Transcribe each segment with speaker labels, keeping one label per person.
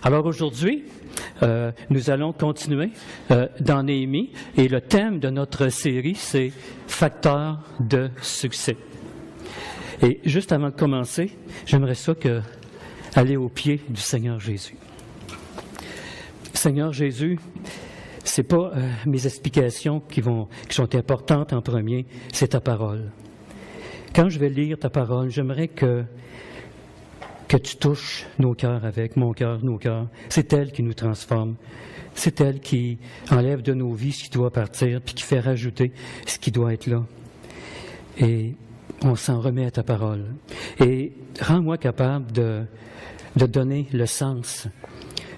Speaker 1: Alors aujourd'hui, nous allons continuer dans Néhémie et le thème de notre série, c'est « Facteurs de succès ». Et juste avant de commencer, j'aimerais ça aller aux pieds du Seigneur Jésus. Seigneur Jésus, c'est pas mes explications qui sont importantes en premier, c'est ta parole. Quand je vais lire ta parole, j'aimerais que tu touches nos cœurs avec mon cœur, nos cœurs. C'est elle qui nous transforme. C'est elle qui enlève de nos vies ce qui doit partir, puis qui fait rajouter ce qui doit être là. Et on s'en remet à ta parole. Et rends-moi capable de donner le sens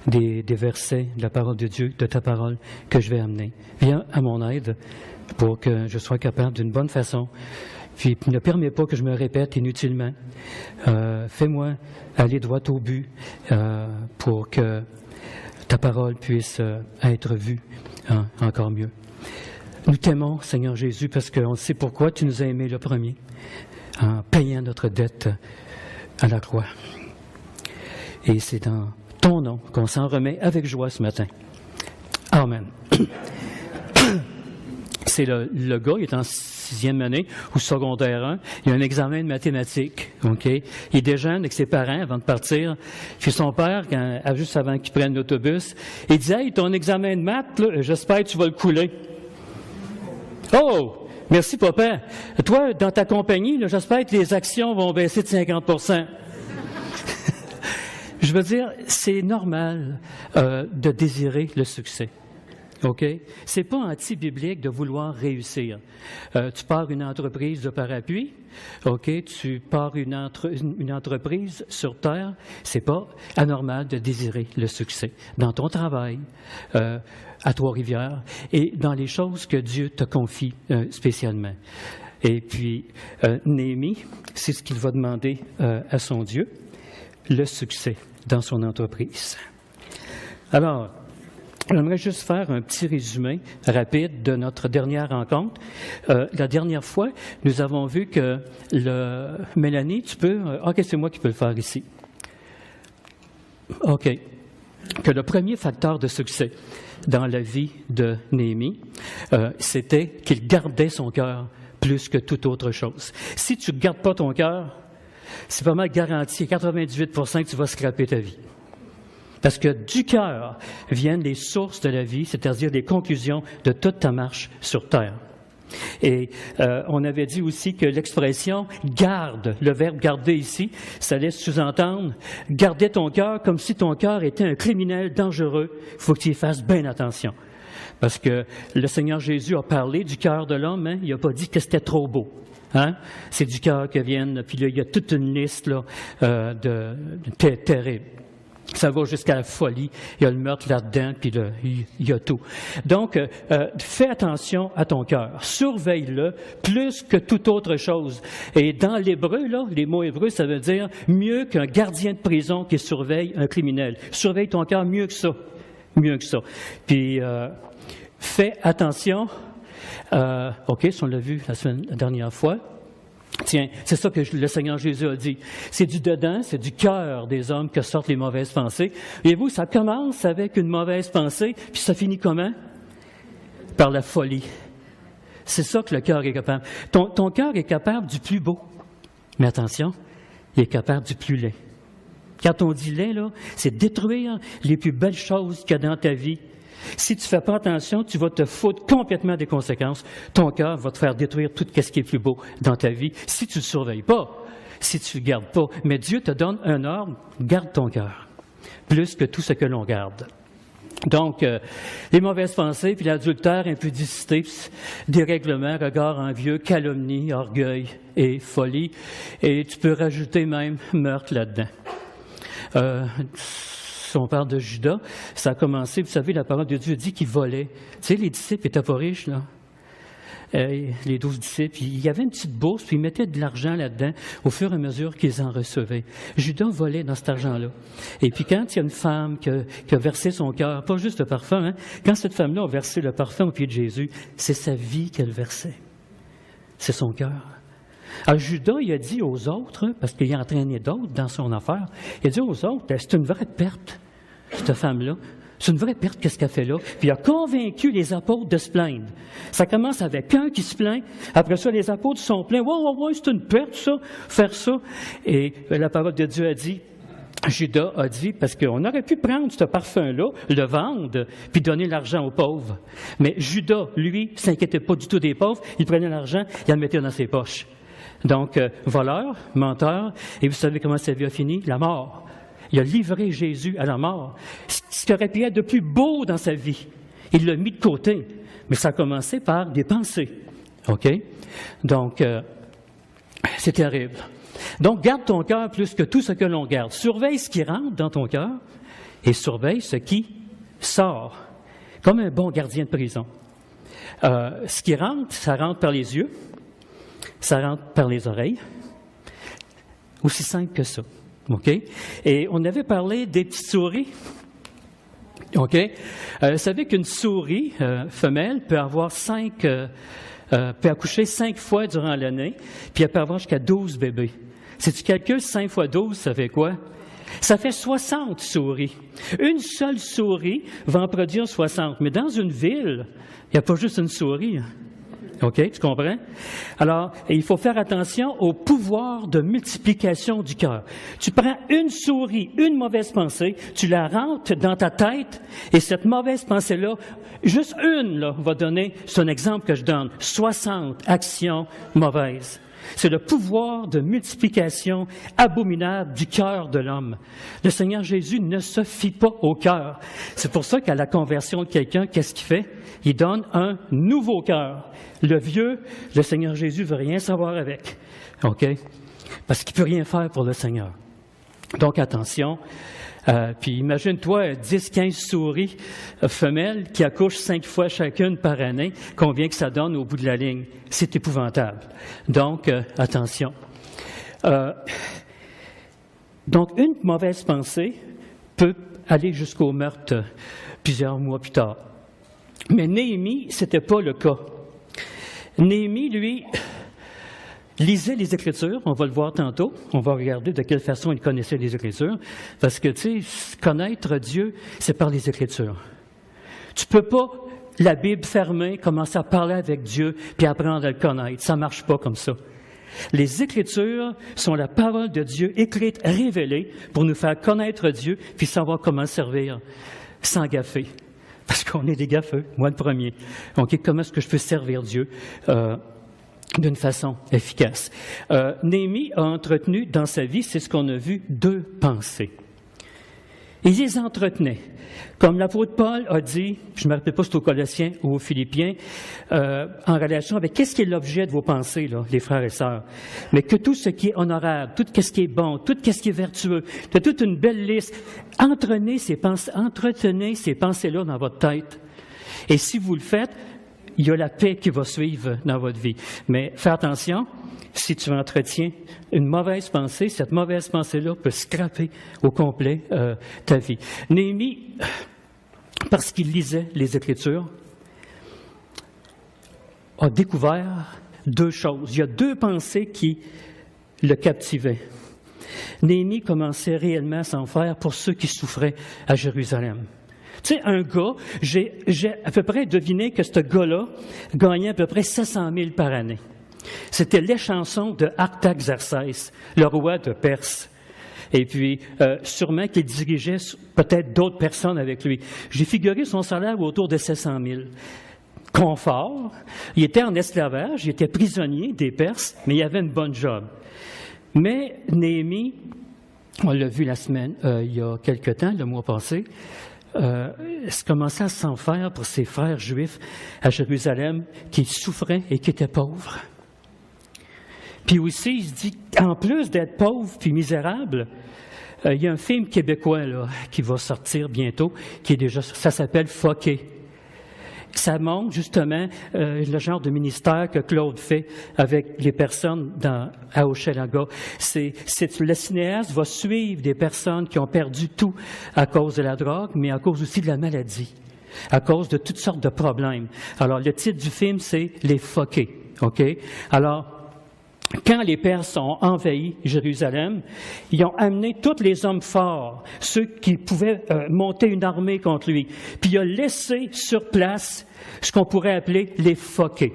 Speaker 1: des versets de la parole de Dieu, de ta parole que je vais amener. Viens à mon aide pour que je sois capable d'une bonne façon. Puis ne permets pas que je me répète inutilement. Fais-moi aller droit au but pour que ta parole puisse être vue encore mieux. Nous t'aimons, Seigneur Jésus, parce qu'on sait pourquoi tu nous as aimés le premier, en payant notre dette à la croix. Et c'est dans ton nom qu'on s'en remet avec joie ce matin. Amen. C'est le gars, il est en 6e année ou secondaire 1, il a un examen de mathématiques, OK? Il déjeune avec ses parents avant de partir. Puis son père, juste avant qu'il prenne l'autobus, il dit « Hey, ton examen de maths, là, j'espère que tu vas le couler. » « Oh! Merci, papa. Toi, dans ta compagnie, là, j'espère que les actions vont baisser de 50%. » Je veux dire, c'est normal de désirer le succès. OK? C'est pas anti-biblique de vouloir réussir. Tu pars une entreprise de parapluie, OK? Tu pars une entreprise sur Terre, c'est pas anormal de désirer le succès. Dans ton travail, à Trois-Rivières, et dans les choses que Dieu te confie spécialement. Et puis, Néhémie, c'est ce qu'il va demander à son Dieu, le succès dans son entreprise. Alors, j'aimerais juste faire un petit résumé rapide de notre dernière rencontre. La dernière fois, nous avons vu que Mélanie, tu peux... OK, c'est moi qui peux le faire ici. OK. Que le premier facteur de succès dans la vie de Néhémie, c'était qu'il gardait son cœur plus que toute autre chose. Si tu ne gardes pas ton cœur, c'est pas mal garanti, 98% que tu vas scraper ta vie. Parce que du cœur viennent les sources de la vie, c'est-à-dire les conclusions de toute ta marche sur terre. Et on avait dit aussi que l'expression « garde », le verbe « garder » ici, ça laisse sous-entendre « garder ton cœur comme si ton cœur était un criminel dangereux. Il faut que tu y fasses bien attention. » Parce que le Seigneur Jésus a parlé du cœur de l'homme, hein? Il n'a pas dit que c'était trop beau. Hein? C'est du cœur que viennent, puis là, il y a toute une liste là, terrible. Ça va jusqu'à la folie, il y a le meurtre là-dedans, puis il y a tout. Donc, fais attention à ton cœur, surveille-le plus que toute autre chose. Et dans l'hébreu, là, les mots hébreux, ça veut dire mieux qu'un gardien de prison qui surveille un criminel. Surveille ton cœur mieux que ça, mieux que ça. Puis, fais attention. OK, on l'a vu la dernière fois. Tiens, c'est ça que le Seigneur Jésus a dit. C'est du dedans, c'est du cœur des hommes que sortent les mauvaises pensées. Voyez-vous, ça commence avec une mauvaise pensée, puis ça finit comment? Par la folie. C'est ça que le cœur est capable. Ton cœur est capable du plus beau. Mais attention, il est capable du plus laid. Quand on dit laid, là, c'est détruire les plus belles choses qu'il y a dans ta vie. Si tu ne fais pas attention, tu vas te foutre complètement des conséquences. Ton cœur va te faire détruire tout ce qui est plus beau dans ta vie si tu ne le surveilles pas, si tu ne le gardes pas. Mais Dieu te donne un ordre, garde ton cœur, plus que tout ce que l'on garde. Donc, les mauvaises pensées, puis l'adultère, impudicité, dérèglement, regard envieux, calomnie, orgueil et folie. Et tu peux rajouter même meurtre là-dedans. On parle de Judas, ça a commencé, vous savez, la parole de Dieu dit qu'il volait. Tu sais, les disciples n'étaient pas riches, là. Les 12 disciples, il y avait une petite bourse, puis ils mettaient de l'argent là-dedans au fur et à mesure qu'ils en recevaient. Judas volait dans cet argent-là. Et puis quand il y a une femme qui a versé son cœur, pas juste le parfum, hein, quand cette femme-là a versé le parfum au pied de Jésus, c'est sa vie qu'elle versait. C'est son cœur. Alors Judas, il a dit aux autres, parce qu'il a entraîné d'autres dans son affaire, il a dit aux autres, c'est une vraie perte. cette femme-là. C'est une vraie perte, qu'est-ce qu'elle fait là. Puis il a convaincu les apôtres de se plaindre. Ça commence avec un qui se plaint. Après ça, les apôtres sont pleins. Ouais, c'est une perte, ça, faire ça. Et la parole de Dieu a dit, Judas a dit, parce qu'on aurait pu prendre ce parfum-là, le vendre, puis donner l'argent aux pauvres. Mais Judas, lui, ne s'inquiétait pas du tout des pauvres. Il prenait l'argent, il le mettait dans ses poches. Donc, voleur, menteur, et vous savez comment sa vie a fini? La mort. Il a livré Jésus à la mort. Ce qui aurait pu être de plus beau dans sa vie, il l'a mis de côté. Mais ça a commencé par des pensées. OK? Donc, c'est terrible. Donc, garde ton cœur plus que tout ce que l'on garde. Surveille ce qui rentre dans ton cœur et surveille ce qui sort. Comme un bon gardien de prison. Ce qui rentre, ça rentre par les yeux, ça rentre par les oreilles. Aussi simple que ça. OK? Et on avait parlé des petites souris. OK? Vous savez qu'une souris femelle peut avoir peut accoucher 5 fois durant l'année, puis elle peut avoir jusqu'à 12 bébés. Si tu calcules 5 fois 12, ça fait quoi? Ça fait 60 souris. Une seule souris va en produire 60. Mais dans une ville, il n'y a pas juste une souris. OK, tu comprends? Alors, il faut faire attention au pouvoir de multiplication du cœur. Tu prends une souris, une mauvaise pensée, tu la rentres dans ta tête, et cette mauvaise pensée-là, juste une, là, va donner, c'est un exemple que je donne, 60 actions mauvaises. C'est le pouvoir de multiplication abominable du cœur de l'homme. Le Seigneur Jésus ne se fie pas au cœur. C'est pour ça qu'à la conversion de quelqu'un, qu'est-ce qu'il fait? Il donne un nouveau cœur. Le vieux, le Seigneur Jésus ne veut rien savoir avec. OK? Parce qu'il ne peut rien faire pour le Seigneur. Donc, attention. Puis imagine-toi 10-15 souris femelles qui accouchent 5 fois chacune par année. Combien que ça donne au bout de la ligne? C'est épouvantable. Donc, attention. Donc, une mauvaise pensée peut aller jusqu'au meurtre plusieurs mois plus tard. Mais Néhémie, ce n'était pas le cas. Néhémie, lui, lisait les Écritures, on va le voir tantôt, on va regarder de quelle façon il connaissait les Écritures, parce que, tu sais, connaître Dieu, c'est par les Écritures. Tu peux pas, la Bible fermée, commencer à parler avec Dieu, puis apprendre à le connaître. Ça marche pas comme ça. Les Écritures sont la parole de Dieu, écrite, révélée, pour nous faire connaître Dieu, puis savoir comment le servir, sans gaffer. Parce qu'on est des gaffeux, moi le premier. Donc, comment est-ce que je peux servir Dieu d'une façon efficace? Néhémie a entretenu dans sa vie, c'est ce qu'on a vu, 2 pensées. Il les entretenait. Comme l'apôtre Paul a dit, je ne me rappelle pas si c'est aux Colossiens ou aux Philippiens, en relation avec qu'est-ce qui est l'objet de vos pensées, là, les frères et sœurs. Mais que tout ce qui est honorable, tout ce qui est bon, tout ce qui est vertueux, de toute une belle liste, entretenez ces pensées-là dans votre tête. Et si vous le faites, il y a la paix qui va suivre dans votre vie. Mais fais attention, si tu entretiens une mauvaise pensée, cette mauvaise pensée-là peut scraper au complet ta vie. Néhémie, parce qu'il lisait les Écritures, a découvert 2 choses. Il y a 2 pensées qui le captivaient. Néhémie commençait réellement à s'en faire pour ceux qui souffraient à Jérusalem. Tu sais, un gars, j'ai à peu près deviné que ce gars-là gagnait à peu près 700 000 par année. C'était l'échanson de Artaxerxès, le roi de Perse. Et puis, sûrement qu'il dirigeait peut-être d'autres personnes avec lui. J'ai figuré son salaire autour de 700 000. Confort, il était en esclavage, il était prisonnier des Perses, mais il avait une bonne job. Mais Néhémie, on l'a vu il y a quelque temps, le mois passé, commençait à s'en faire pour ses frères juifs à Jérusalem qui souffraient et qui étaient pauvres. Puis aussi, il se dit, en plus d'être pauvre puis misérable, il y a un film québécois là, qui va sortir bientôt, ça s'appelle « Foqué ». Ça montre justement le genre de ministère que Claude fait avec les personnes à Hochelaga. Le cinéaste va suivre des personnes qui ont perdu tout à cause de la drogue, mais à cause aussi de la maladie, à cause de toutes sortes de problèmes. Alors, le titre du film, c'est « Les Foqués ». OK? Alors, quand les Perses ont envahi Jérusalem, ils ont amené tous les hommes forts, ceux qui pouvaient monter une armée contre lui. Puis il a laissé sur place ce qu'on pourrait appeler les phoqués.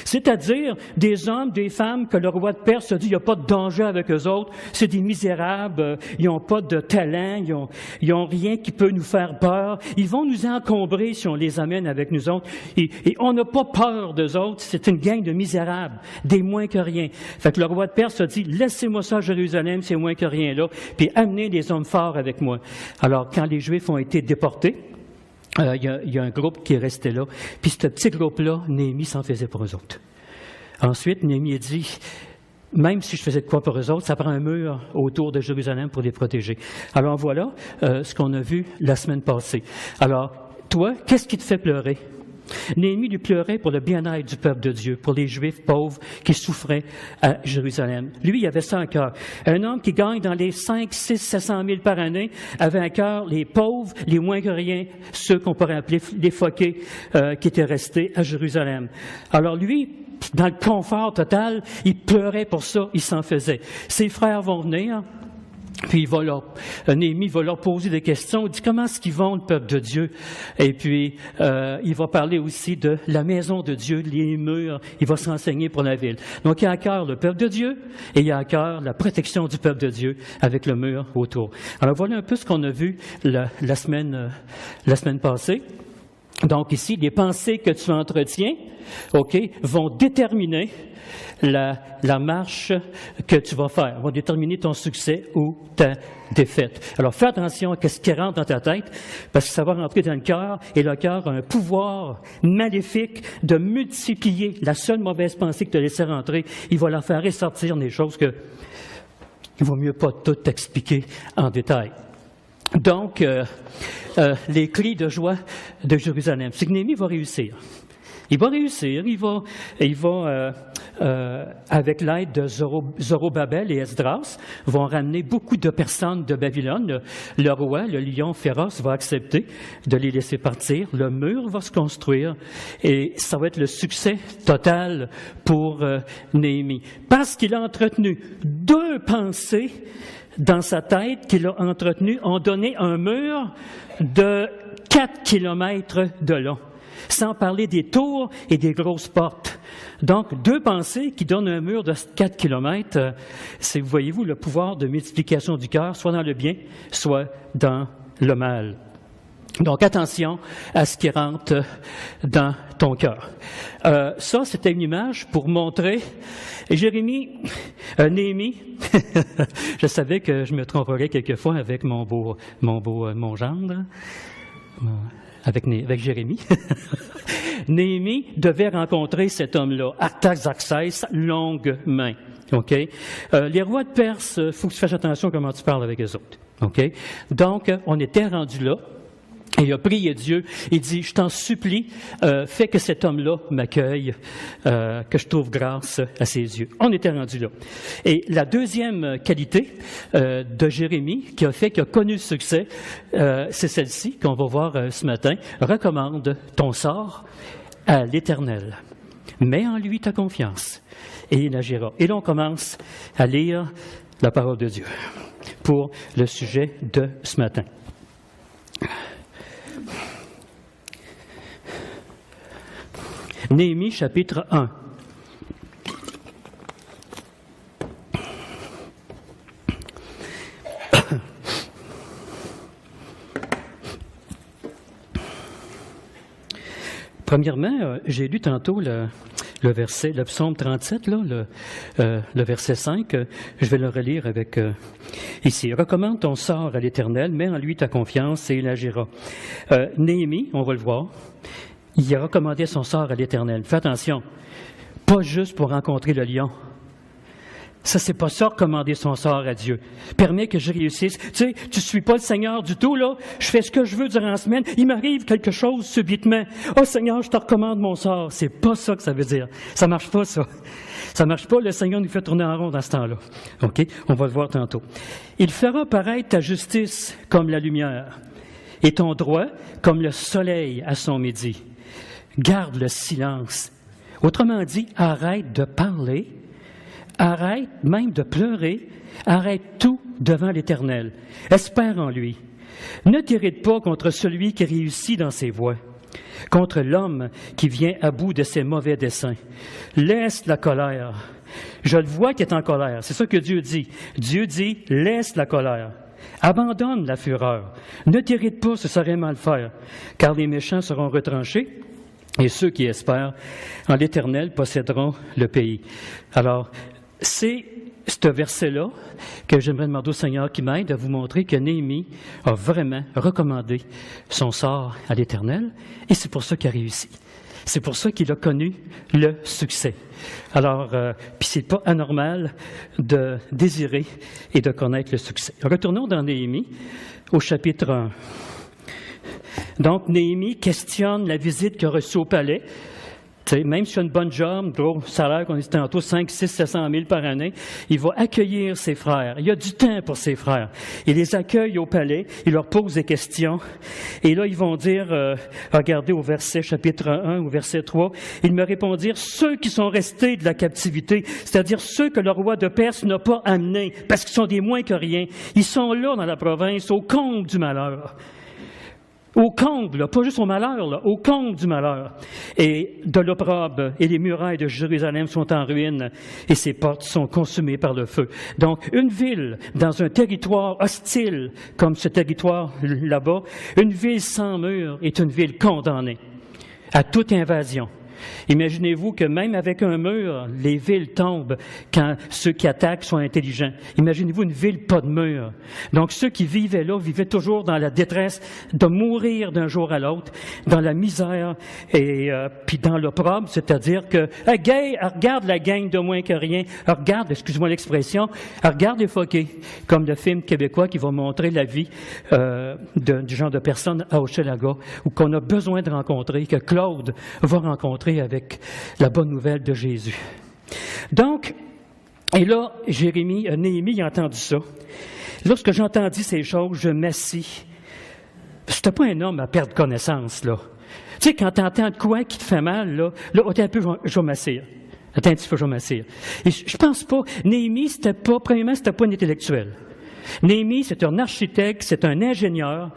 Speaker 1: C'est-à-dire des hommes, des femmes que le roi de Perse a dit, il n'y a pas de danger avec eux autres, c'est des misérables, ils n'ont pas de talent, ils n'ont rien qui peut nous faire peur. Ils vont nous encombrer si on les amène avec nous autres. Et on n'a pas peur d'eux autres, c'est une gang de misérables, des moins que rien. Fait que le roi de Perse a dit, laissez-moi ça à Jérusalem, c'est moins que rien là, puis amenez des hommes forts avec moi. Alors, quand les Juifs ont été déportés, il y a un groupe qui est resté là. Puis ce petit groupe-là, Néhémie s'en faisait pour eux autres. Ensuite, Néhémie a dit, même si je faisais de quoi pour eux autres, ça prend un mur autour de Jérusalem pour les protéger. Alors voilà ce qu'on a vu la semaine passée. Alors, toi, qu'est-ce qui te fait pleurer? Néhémie lui pleurait pour le bien-être du peuple de Dieu, pour les Juifs pauvres qui souffraient à Jérusalem. Lui, il avait ça à cœur. Un homme qui gagne dans les 5, 6, 700 000 par année avait à cœur les pauvres, les moins que rien, ceux qu'on pourrait appeler les phoqués qui étaient restés à Jérusalem. Alors lui, dans le confort total, il pleurait pour ça, il s'en faisait. Ses frères vont venir. Puis Néhémie va leur poser des questions. Il dit comment est-ce qu'ils vont, le peuple de Dieu? Et puis, il va parler aussi de la maison de Dieu, les murs. Il va s'enseigner pour la ville. Donc, il y a à cœur le peuple de Dieu et il y a à cœur la protection du peuple de Dieu avec le mur autour. Alors, voilà un peu ce qu'on a vu la semaine passée. Donc, ici, les pensées que tu entretiens, vont déterminer la marche que tu vas faire, vont déterminer ton succès ou ta défaite. Alors, fais attention à ce qui rentre dans ta tête, parce que ça va rentrer dans le cœur, et le cœur a un pouvoir maléfique de multiplier la seule mauvaise pensée que tu as laissée rentrer. Il va la faire ressortir des choses que il vaut mieux pas tout t'expliquer en détail. Donc, les cris de joie de Jérusalem, c'est que Néhémie va réussir. Il va réussir, il va avec l'aide de Zorobabel et Esdras, vont ramener beaucoup de personnes de Babylone. Le roi, le lion féroce, va accepter de les laisser partir. Le mur va se construire et ça va être le succès total pour Néhémie. Parce qu'il a entretenu deux pensées dans sa tête qu'il a entretenues, ont donné un mur de 4 kilomètres de long. Sans parler des tours et des grosses portes. Donc, deux pensées qui donnent un mur de 4 kilomètres, c'est, voyez-vous, le pouvoir de multiplication du cœur, soit dans le bien, soit dans le mal. Donc, attention à ce qui rentre dans ton cœur. Ça, c'était une image pour montrer Néhémie. Je savais que je me tromperais quelquefois avec mon gendre. Avec Jérémie. Néhémie devait rencontrer cet homme-là, Artaxerxès, longue main. Les rois de Perse, il faut que tu fasses attention à comment tu parles avec eux autres. Donc, on était rendu là. Et il a prié Dieu, il dit, je t'en supplie, fais que cet homme-là m'accueille, que je trouve grâce à ses yeux. On était rendu là. Et la deuxième qualité de Jérémie qui a connu le succès, c'est celle-ci qu'on va voir ce matin. Recommande ton sort à l'Éternel. Mets en lui ta confiance et il agira. Et là, on commence à lire la parole de Dieu pour le sujet de ce matin. Néhémie, chapitre 1. Premièrement, j'ai lu tantôt le psaume 37, le verset 5. Je vais le relire avec ici. Recommande ton sort à l'Éternel, mets en lui ta confiance et il agira. Néhémie, on va le voir. Il a recommandé son sort à l'Éternel. Fais attention, pas juste pour rencontrer le lion. Ça, c'est pas ça, recommander son sort à Dieu. Permets que je réussisse. Tu sais, tu suis pas le Seigneur du tout, là. Je fais ce que je veux durant la semaine. Il m'arrive quelque chose subitement. Oh Seigneur, je te recommande mon sort. C'est pas ça que ça veut dire. Ça marche pas, ça. Ça marche pas. Le Seigneur nous fait tourner en rond dans ce temps-là. On va le voir tantôt. Il fera paraître ta justice comme la lumière et ton droit comme le soleil à son midi. Garde le silence. Autrement dit, arrête de parler, arrête même de pleurer, arrête tout devant l'Éternel. Espère en lui. Ne t'irrite pas contre celui qui réussit dans ses voies, contre l'homme qui vient à bout de ses mauvais desseins. Laisse la colère. Je le vois qu'il est en colère. C'est ça que Dieu dit. Dieu dit, laisse la colère. Abandonne la fureur. Ne t'irrite pas, ce serait mal faire, car les méchants seront retranchés et ceux qui espèrent en l'Éternel posséderont le pays. Alors, c'est ce verset-là que j'aimerais demander au Seigneur qui m'aide à vous montrer que Néhémie a vraiment recommandé son sort à l'Éternel et c'est pour ça qu'il a réussi. C'est pour ça qu'il a connu le succès. Alors, puis c'est pas anormal de désirer et de connaître le succès. Retournons dans Néhémie au chapitre 1. Donc, Néhémie questionne la visite qu'il a reçue au palais. Tu sais, même s'il a une bonne job, gros salaire qu'on dit tantôt, 5, 6, 700 000 par année, il va accueillir ses frères. Il a du temps pour ses frères. Il les accueille au palais, il leur pose des questions. Et là, ils vont dire, regardez au verset chapitre 1, au verset 3, ils me répondirent, ceux qui sont restés de la captivité, c'est-à-dire ceux que le roi de Perse n'a pas amenés, parce qu'ils sont des moins que rien. Ils sont là dans la province, au comble du malheur. Au comble, là, pas juste au malheur, là, au comble du malheur. Et de l'opprobre, et les murailles de Jérusalem sont en ruine, et ses portes sont consumées par le feu. Donc, une ville dans un territoire hostile, comme ce territoire là-bas, une ville sans mur est une ville condamnée à toute invasion. Imaginez-vous que même avec un mur, les villes tombent quand ceux qui attaquent sont intelligents. Imaginez-vous une ville pas de mur. Donc ceux qui vivaient là vivaient toujours dans la détresse de mourir d'un jour à l'autre, dans la misère et puis dans l'opprobre, c'est-à-dire que regarde la gang de moins que rien, regarde, excuse-moi l'expression, regarde les phoquets, comme le film québécois qui va montrer la vie du genre de personnes à Hochelaga ou qu'on a besoin de rencontrer, que Claude va rencontrer avec la bonne nouvelle de Jésus. Donc, et là, Néhémie a entendu ça. Lorsque j'ai entendu ces choses, je m'assis. C'était pas un homme à perdre connaissance, là. Tu sais, quand tu entends de quoi qui te fait mal, là, attends un peu, je vais m'assire. Attends un petit peu, je vais m'assire. Et je pense pas, Néhémie, premièrement, c'était pas un intellectuel. Néhémie, c'est un architecte, c'est un ingénieur.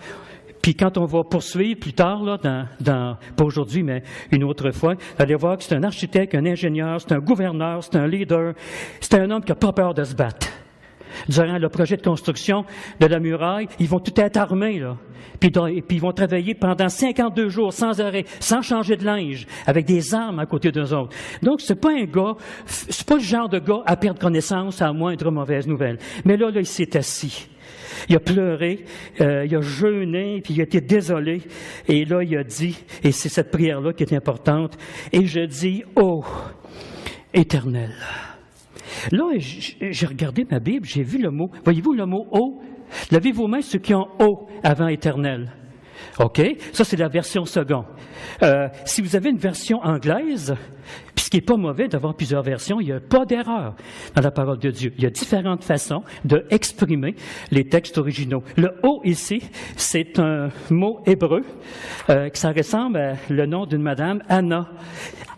Speaker 1: Puis quand on va poursuivre plus tard, là, pas aujourd'hui, mais une autre fois, vous allez voir que c'est un architecte, un ingénieur, c'est un gouverneur, c'est un leader, c'est un homme qui n'a pas peur de se battre. Durant le projet de construction de la muraille, ils vont tout être armés, là. Puis ils vont travailler pendant 52 jours sans arrêt, sans changer de linge, avec des armes à côté d'eux autres. Donc, c'est pas le genre de gars à perdre connaissance à moindre mauvaise nouvelle. Mais là, il s'est assis. Il a pleuré, il a jeûné, puis il a été désolé. Et là, il a dit, et c'est cette prière-là qui est importante, et je dis, « Oh, Éternel ». Là, j'ai regardé ma Bible, j'ai vu le mot, voyez-vous le mot « oh » ? Levez vos mains ceux qui ont « oh » avant « éternel ». OK? Ça, c'est la version seconde. Si vous avez une version anglaise, puis ce qui n'est pas mauvais d'avoir plusieurs versions, il n'y a pas d'erreur dans la parole de Dieu. Il y a différentes façons d'exprimer les textes originaux. Le « oh » ici, c'est un mot hébreu, qui ça ressemble à le nom d'une madame, Anna.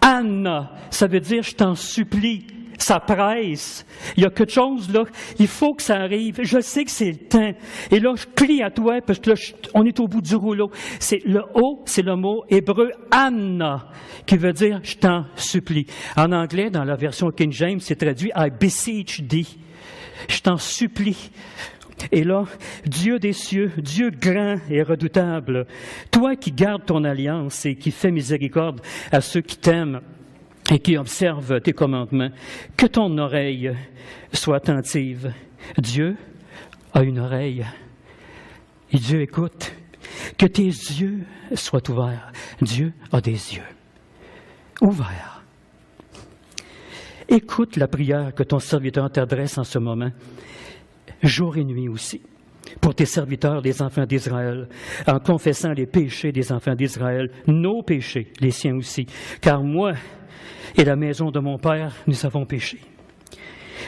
Speaker 1: Anna, ça veut dire « je t'en supplie ». Ça presse. Il y a quelque chose, là. Il faut que ça arrive. Je sais que c'est le temps. Et là, je crie à toi parce que là, on est au bout du rouleau. Le « oh », c'est le mot hébreu « Anna », qui veut dire « je t'en supplie ». En anglais, dans la version King James, c'est traduit « I beseech thee ». Je t'en supplie. Et là, Dieu des cieux, Dieu grand et redoutable, toi qui gardes ton alliance et qui fais miséricorde à ceux qui t'aiment, et qui observe tes commandements, que ton oreille soit attentive. Dieu a une oreille, et Dieu écoute. Que tes yeux soient ouverts. Dieu a des yeux ouverts. Écoute la prière que ton serviteur t'adresse en ce moment, jour et nuit aussi, pour tes serviteurs, les enfants d'Israël, en confessant les péchés des enfants d'Israël, nos péchés, les siens aussi, car moi, et la maison de mon Père, nous avons péché.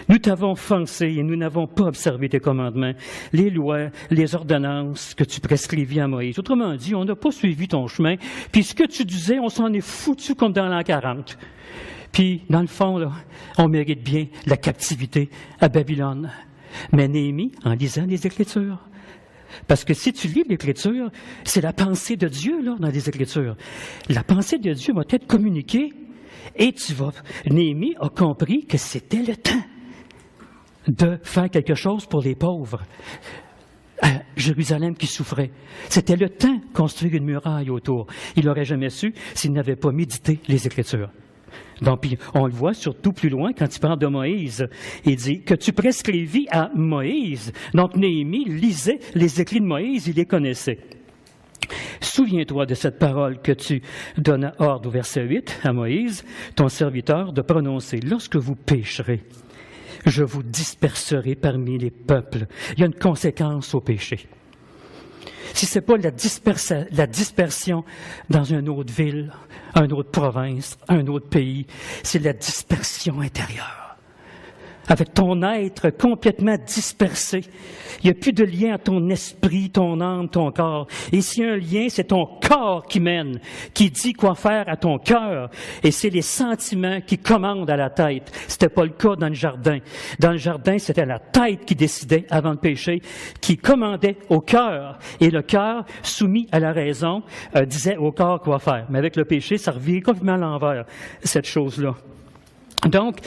Speaker 1: Nous t'avons offensé et nous n'avons pas observé tes commandements, les lois, les ordonnances que tu prescrivis à Moïse. Autrement dit, on n'a pas suivi ton chemin, puis ce que tu disais, on s'en est foutu comme dans l'an 40. Puis, dans le fond, là, on mérite bien la captivité à Babylone. Mais Néhémie, en lisant les Écritures, parce que si tu lis l'Écriture, c'est la pensée de Dieu là, dans les Écritures. La pensée de Dieu va être communiquée et Néhémie a compris que c'était le temps de faire quelque chose pour les pauvres à Jérusalem qui souffrait. C'était le temps de construire une muraille autour. Il n'aurait jamais su s'il n'avait pas médité les Écritures. Donc, puis, on le voit surtout plus loin quand il parle de Moïse. Il dit que tu prescrivis à Moïse. Donc, Néhémie lisait les écrits de Moïse, il les connaissait. Souviens-toi de cette parole que tu donnas ordre au verset 8 à Moïse, ton serviteur, de prononcer. Lorsque vous pécherez, je vous disperserai parmi les peuples. Il y a une conséquence au péché. Si ce n'est pas la dispersion dans une autre ville, une autre province, un autre pays, c'est la dispersion intérieure. Avec ton être complètement dispersé. Il n'y a plus de lien à ton esprit, ton âme, ton corps. Et s'il y a un lien, c'est ton corps qui mène, qui dit quoi faire à ton cœur. Et c'est les sentiments qui commandent à la tête. C'était pas le cas dans le jardin. Dans le jardin, c'était la tête qui décidait avant le péché, qui commandait au cœur. Et le cœur, soumis à la raison, disait au corps quoi faire. Mais avec le péché, ça revient complètement à l'envers, cette chose-là. Donc,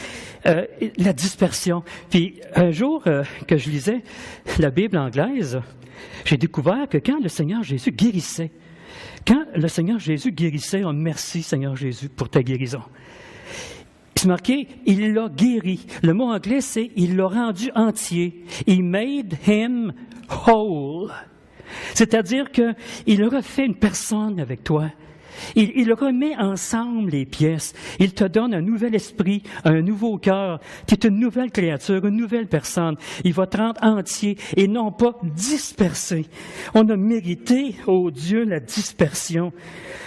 Speaker 1: la dispersion. Puis, un jour que je lisais la Bible anglaise, j'ai découvert que quand le Seigneur Jésus guérissait, oh merci Seigneur Jésus pour ta guérison. C'est marqué, il l'a guéri. Le mot anglais, c'est il l'a rendu entier. He made him whole. C'est-à-dire qu'il refait une personne avec toi. Il remet ensemble les pièces. Il te donne un nouvel esprit, un nouveau cœur. Tu es une nouvelle créature, une nouvelle personne. Il va te rendre entier et non pas dispersé. On a mérité, oh Dieu, la dispersion,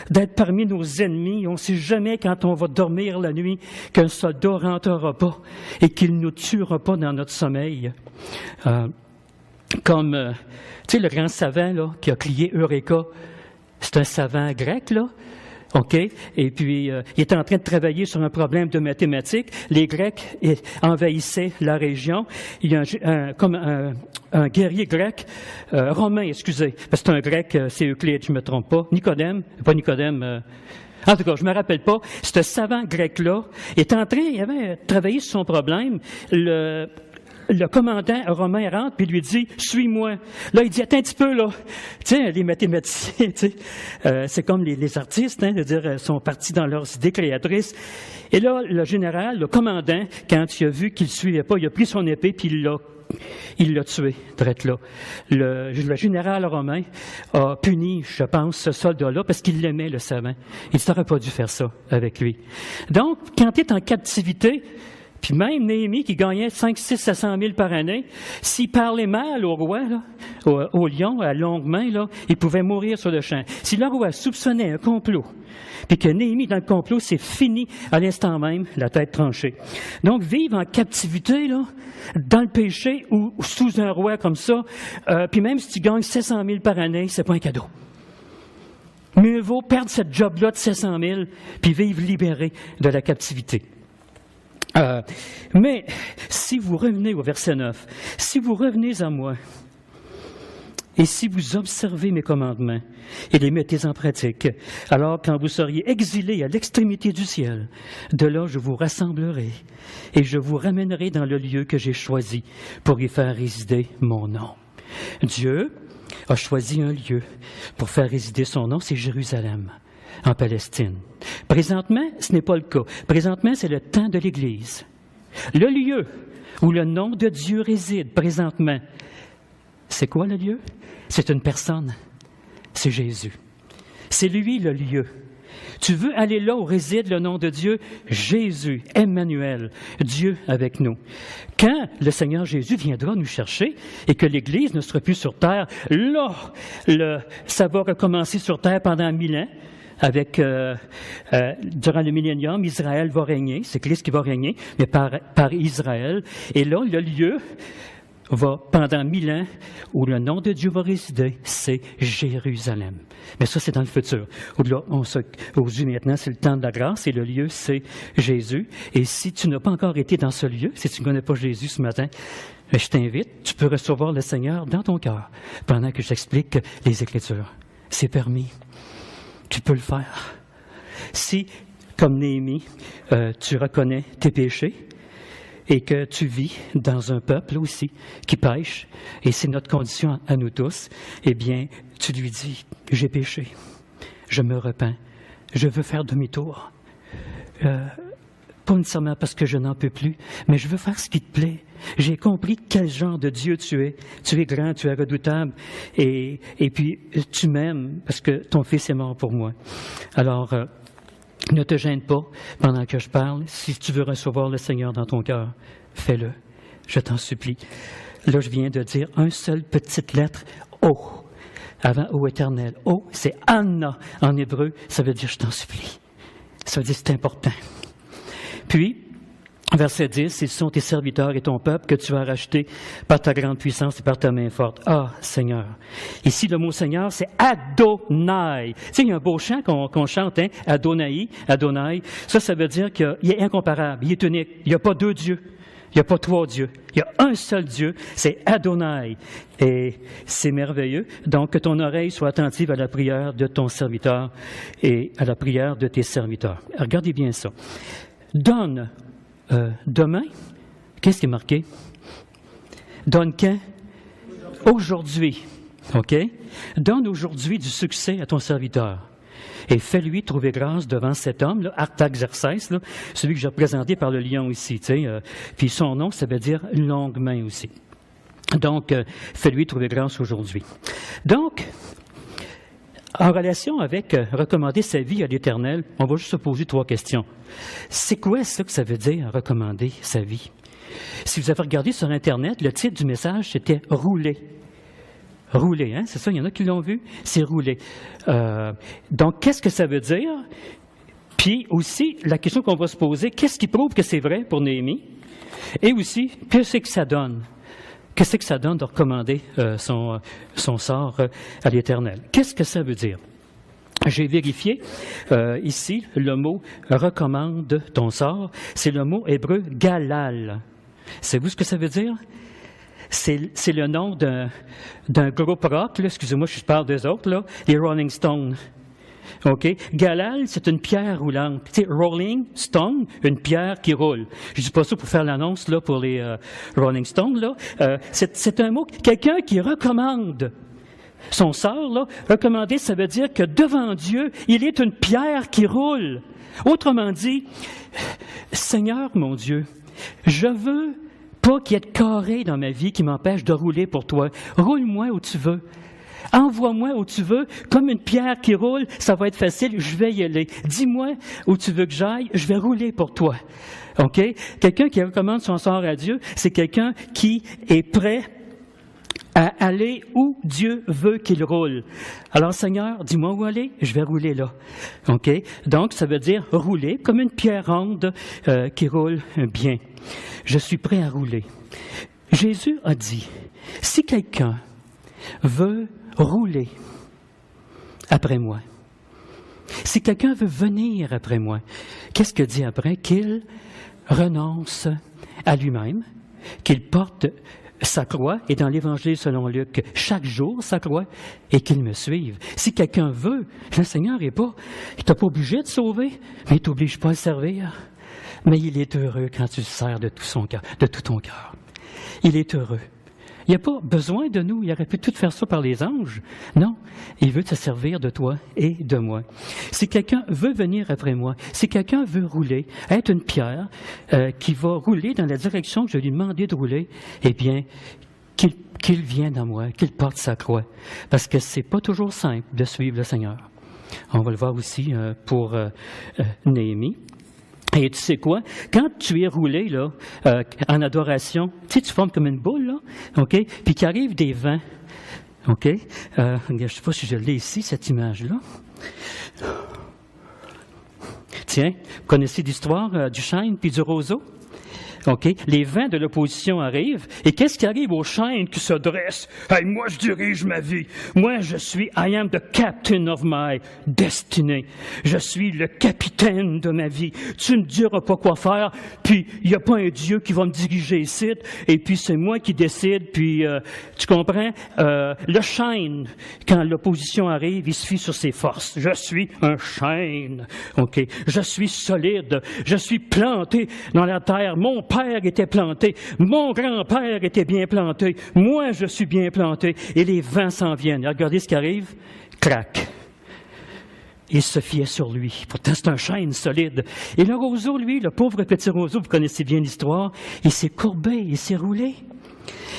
Speaker 1: d'être parmi nos ennemis. On ne sait jamais quand on va dormir la nuit qu'un soldat ne rentrera pas et qu'il ne nous tuera pas dans notre sommeil. Comme, tu sais, le grand savant là, qui a crié Eureka, c'est un savant grec, là. OK? Et puis, il était en train de travailler sur un problème de mathématiques. Les Grecs envahissaient la région. Il y a un guerrier grec, romain, excusez, parce que c'est un grec, c'est Euclide, je ne me trompe pas. Nicodème. En tout cas, je ne me rappelle pas. Ce savant grec-là il avait travaillé sur son problème. Le commandant romain rentre puis lui dit « Suis-moi ». Là, il dit « Attends un petit peu, là. » Tu sais, les mathématiciens, tu sais, c'est comme les artistes, hein, c'est-à-dire, sont partis dans leurs idées créatrices. Et là, le général, le commandant, quand il a vu qu'il ne suivait pas, il a pris son épée puis il l'a tué, drette là. Le général romain a puni, je pense, ce soldat-là parce qu'il l'aimait, le savant. Il n'aurait pas dû faire ça avec lui. Donc, quand tu es en captivité, puis même Néhémie, qui gagnait 5, 6, 700 000 par année, s'il parlait mal au roi, là, au lion, à longue main, là, il pouvait mourir sur le champ. Si le roi soupçonnait un complot, puis que Néhémie, dans le complot, c'est fini à l'instant même, la tête tranchée. Donc, vivre en captivité, là, dans le péché ou sous un roi comme ça, puis même si tu gagnes 700 000 par année, c'est pas un cadeau. Mieux vaut perdre cette job-là de 700 000, puis vivre libéré de la captivité. Mais si vous revenez au verset 9, si vous revenez à moi, et si vous observez mes commandements et les mettez en pratique, alors quand vous seriez exilés à l'extrémité du ciel, de là je vous rassemblerai et je vous ramènerai dans le lieu que j'ai choisi pour y faire résider mon nom. Dieu a choisi un lieu pour faire résider son nom, c'est Jérusalem, en Palestine. Présentement, ce n'est pas le cas. Présentement, c'est le temps de l'Église. Le lieu où le nom de Dieu réside présentement, c'est quoi le lieu? C'est une personne. C'est Jésus. C'est lui le lieu. Tu veux aller là où réside le nom de Dieu? Jésus, Emmanuel, Dieu avec nous. Quand le Seigneur Jésus viendra nous chercher et que l'Église ne sera plus sur terre, là, ça va recommencer sur terre pendant 1000 ans. Avec durant le millénium, Israël va régner, c'est Christ qui va régner, mais par Israël. Et là, le lieu va, pendant 1000 ans, où le nom de Dieu va résider, c'est Jérusalem. Mais ça, c'est dans le futur. Au-delà, aujourd'hui, maintenant, c'est le temps de la grâce et le lieu, c'est Jésus. Et si tu n'as pas encore été dans ce lieu, si tu ne connais pas Jésus ce matin, je t'invite, tu peux recevoir le Seigneur dans ton cœur pendant que j'explique les Écritures. C'est permis. Tu peux le faire. Si, comme Néhémie, tu reconnais tes péchés, et que tu vis dans un peuple aussi qui pêche, et c'est notre condition à nous tous, eh bien, tu lui dis, j'ai péché, je me repens, je veux faire demi-tour. Pas nécessairement parce que je n'en peux plus, mais je veux faire ce qui te plaît. J'ai compris quel genre de Dieu tu es. Tu es grand, tu es redoutable, et puis tu m'aimes parce que ton Fils est mort pour moi. Alors, ne te gêne pas pendant que je parle. Si tu veux recevoir le Seigneur dans ton cœur, fais-le. Je t'en supplie. Là, je viens de dire une seule petite lettre, O, avant O éternel. O, c'est Anna en hébreu. Ça veut dire je t'en supplie. Ça veut dire c'est important. Puis, verset 10, ils sont tes serviteurs et ton peuple que tu as racheté par ta grande puissance et par ta main forte. Ah, Seigneur. Ici, le mot Seigneur, c'est Adonai. Tu sais, il y a un beau chant qu'on chante, hein? Adonai, Adonai. Ça veut dire qu'il est incomparable, il est unique. Il n'y a pas deux dieux. Il n'y a pas trois dieux. Il y a un seul Dieu, c'est Adonai. Et c'est merveilleux. Donc, que ton oreille soit attentive à la prière de ton serviteur et à la prière de tes serviteurs. Regardez bien ça. Donne demain, qu'est-ce qui est marqué? Donne quand? Aujourd'hui. OK? Donne aujourd'hui du succès à ton serviteur. Et fais-lui trouver grâce devant cet homme, là, Artaxerxès, là, celui que j'ai représenté par le lion ici. Puis son nom, ça veut dire longue main aussi. Donc, fais-lui trouver grâce aujourd'hui. Donc, en relation avec recommander sa vie à l'Éternel, on va juste se poser 3 questions. C'est quoi ça que ça veut dire, recommander sa vie? Si vous avez regardé sur Internet, le titre du message, c'était « Rouler ». Rouler, hein? C'est ça, il y en a qui l'ont vu? C'est rouler. Donc, qu'est-ce que ça veut dire? Puis aussi, la question qu'on va se poser, qu'est-ce qui prouve que c'est vrai pour Néhémie? Et aussi, qu'est-ce que ça donne? Qu'est-ce que ça donne de recommander son sort à l'Éternel? Qu'est-ce que ça veut dire? J'ai vérifié ici le mot « recommande ton sort », c'est le mot hébreu « galal ». Savez-vous ce que ça veut dire? C'est le nom d'un groupe rock, là, excusez-moi, je parle des autres, là, les Rolling Stones. OK? Galal, c'est une pierre roulante. Tu sais, Rolling Stone, une pierre qui roule. Je dis pas ça pour faire l'annonce, là, pour les Rolling Stones, là. C'est un mot, quelqu'un qui recommande son sort, là. Recommander, ça veut dire que devant Dieu, il est une pierre qui roule. Autrement dit, Seigneur, mon Dieu, je veux pas qu'il y ait de carré dans ma vie qui m'empêche de rouler pour toi. Roule-moi où tu veux. Envoie-moi où tu veux, comme une pierre qui roule, ça va être facile, je vais y aller. Dis-moi où tu veux que j'aille, je vais rouler pour toi. OK? Quelqu'un qui recommande son sort à Dieu, c'est quelqu'un qui est prêt à aller où Dieu veut qu'il roule. Alors, Seigneur, dis-moi où aller, je vais rouler là. OK? Donc, ça veut dire rouler comme une pierre ronde qui roule bien. Je suis prêt à rouler. Jésus a dit, si quelqu'un veut rouler après moi, si quelqu'un veut venir après moi, qu'est-ce que dit après? Qu'il renonce à lui-même, qu'il porte sa croix, et dans l'Évangile selon Luc, chaque jour sa croix, et qu'il me suive. Si quelqu'un veut, le Seigneur n'est pas, il t'a pas obligé de sauver, mais il t'oblige pas à le servir. Mais il est heureux quand tu le sers de tout son cœur, de tout ton cœur. Il est heureux. Il n'y a pas besoin de nous. Il aurait pu tout faire ça par les anges. Non, il veut te servir de toi et de moi. Si quelqu'un veut venir après moi, si quelqu'un veut rouler, être une pierre qui va rouler dans la direction que je lui ai demandé de rouler, eh bien, qu'il vienne à moi, qu'il porte sa croix. Parce que c'est pas toujours simple de suivre le Seigneur. On va le voir aussi pour Néhémie. Et tu sais quoi? Quand tu es roulé là, en adoration, tu sais, tu formes comme une boule, là, OK? Puis qu'il arrive des vents, OK? Je ne sais pas si je l'ai ici, cette image-là. Tiens, vous connaissez l'histoire du chêne puis du roseau? OK? Les vents de l'opposition arrivent. Et qu'est-ce qui arrive aux chaînes qui se dressent? Hey, moi, je dirige ma vie. Moi, je suis I am the captain of my destiny. Je suis le capitaine de ma vie. Tu me diras pas quoi faire, puis il n'y a pas un Dieu qui va me diriger ici, et puis c'est moi qui décide, puis tu comprends? Le chêne, quand l'opposition arrive, il se fie sur ses forces. Je suis un chêne. OK? Je suis solide. Je suis planté dans la terre. Mon père était planté. Mon grand-père était bien planté. Moi, je suis bien planté. Et les vents s'en viennent. Et regardez ce qui arrive. Crac. Il se fiait sur lui. Pourtant, c'est un chêne solide. Et le roseau, lui, le pauvre petit roseau, vous connaissez bien l'histoire, il s'est courbé, il s'est roulé.